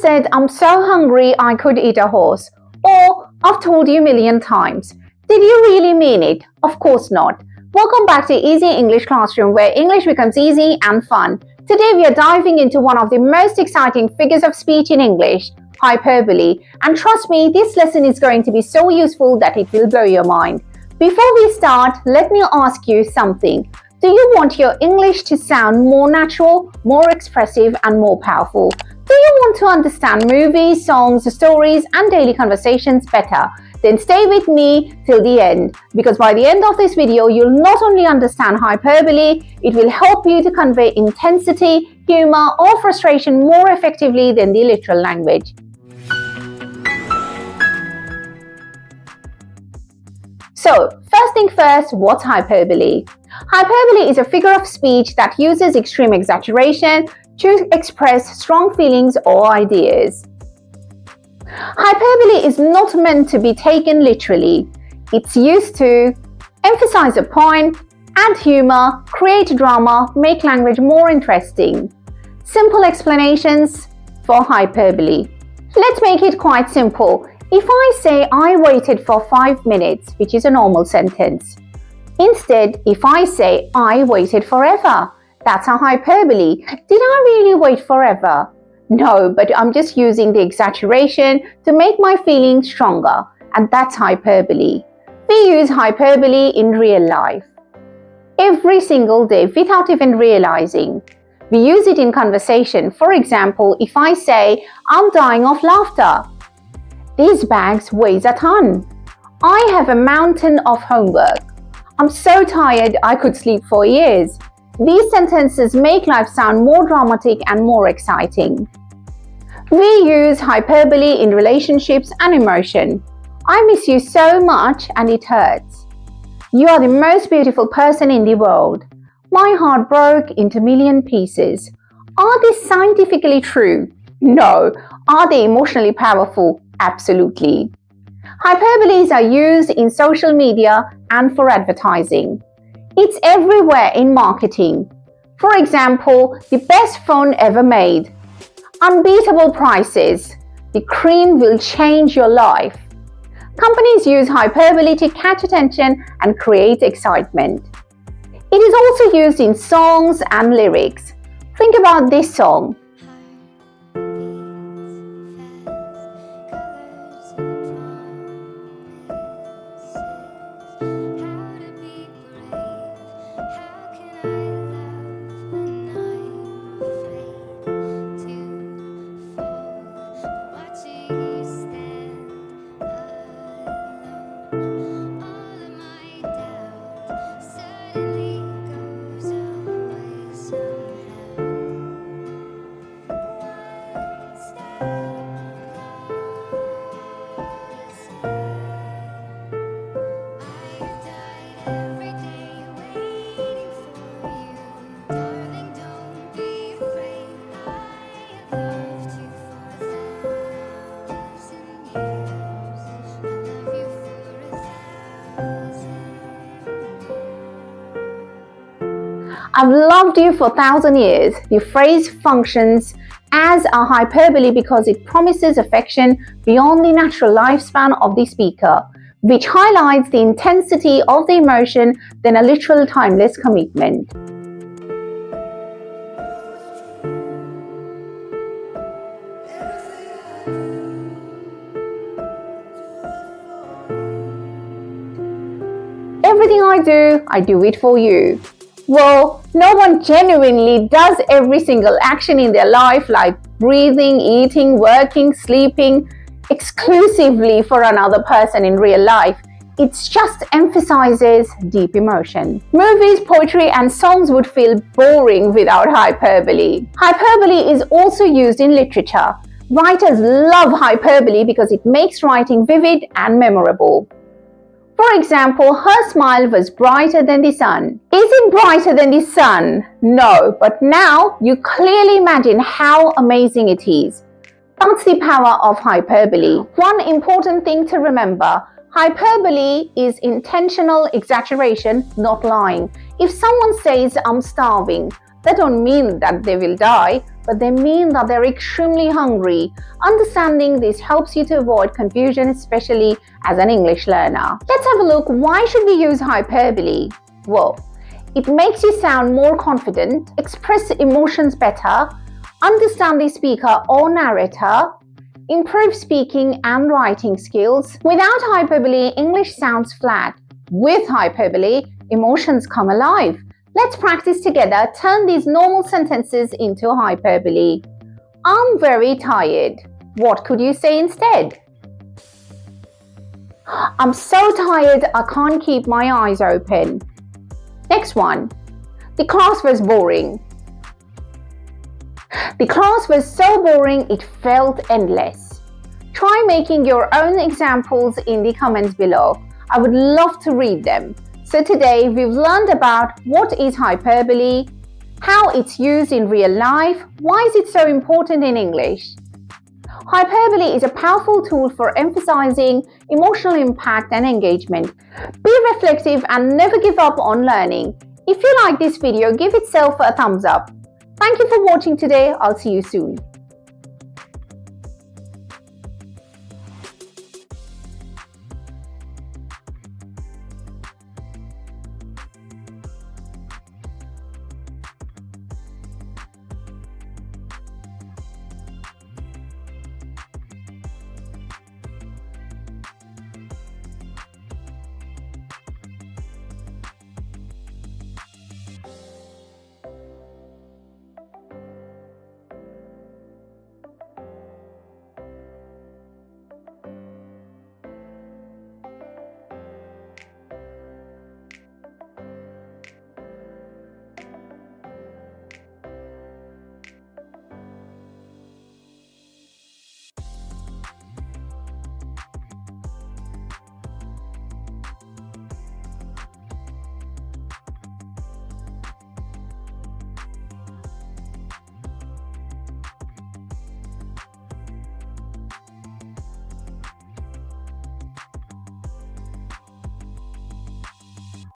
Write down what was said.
said, I'm so hungry I could eat a horse. Or, I've told you a million times. Did you really mean it? Of course not. Welcome back to Easy English Classroom, where English becomes easy and fun. Today we are diving into one of the most exciting figures of speech in English, hyperbole. And trust me, this lesson is going to be so useful that it will blow your mind. Before we start, let me ask you something. Do you want your English to sound more natural, more expressive, and more powerful? Do you want to understand movies, songs, stories, and daily conversations better? Then stay with me till the end, because by the end of this video, you'll not only understand hyperbole, it will help you to convey intensity, humor, or frustration more effectively than the literal language. So, first thing first, what's hyperbole? Hyperbole is a figure of speech that uses extreme exaggeration to express strong feelings or ideas. Hyperbole is not meant to be taken literally. It's used to emphasize a point, add humor, create drama, make language more interesting. Simple explanations for hyperbole. Let's make it quite simple. If I say I waited for 5 minutes, which is a normal sentence. Instead, if I say I waited forever, that's a hyperbole. Did I really wait forever? No, but I'm just using the exaggeration to make my feelings stronger, and that's hyperbole. We use hyperbole in real life every single day without even realizing. We use it in conversation. For example, if I say, I'm dying of laughter. These bags weigh a ton. I have a mountain of homework. I'm so tired I could sleep for years. These sentences make life sound more dramatic and more exciting. We use hyperbole in relationships and emotion. I miss you so much and it hurts. You are the most beautiful person in the world. My heart broke into a million pieces. Are these scientifically true? No. Are they emotionally powerful? Absolutely. Hyperboles are used in social media and for advertising. It's everywhere in marketing. For example, the best phone ever made. Unbeatable prices. The cream will change your life. Companies use hyperbole to catch attention and create excitement. It is also used in songs and lyrics. Think about this song. I've loved you for 1,000 years. The phrase functions as a hyperbole because it promises affection beyond the natural lifespan of the speaker, which highlights the intensity of the emotion than a literal timeless commitment. Everything I do it for you. Well, no one genuinely does every single action in their life, like breathing, eating, working, sleeping, exclusively for another person in real life. It just emphasizes deep emotion. Movies, poetry, and songs would feel boring without hyperbole. Hyperbole is also used in literature. Writers love hyperbole because it makes writing vivid and memorable. For example, her smile was brighter than the sun. Is it brighter than the sun? No, but now you clearly imagine how amazing it is. That's the power of hyperbole. One important thing to remember, hyperbole is intentional exaggeration, not lying. If someone says, I'm starving, They don't mean that they will die, but they mean that they're extremely hungry. Understanding this helps you to avoid confusion, especially as an English learner. Let's have a look. Why should we use hyperbole? Well, it makes you sound more confident, express emotions better, understand the speaker or narrator, improve speaking and writing skills. Without hyperbole, English sounds flat. With hyperbole, emotions come alive. Let's practice together. Turn these normal sentences into hyperbole. I'm very tired. What could you say instead? I'm so tired I can't keep my eyes open. Next one. The class was boring. The class was so boring it felt endless. Try making your own examples in the comments below. I would love to read them. So today we've learned about what is hyperbole, how it's used in real life, why is it so important in English. Hyperbole is a powerful tool for emphasizing emotional impact and engagement. Be reflective and never give up on learning. If you like this video, give itself a thumbs up. Thank you for watching today. I'll see you soon.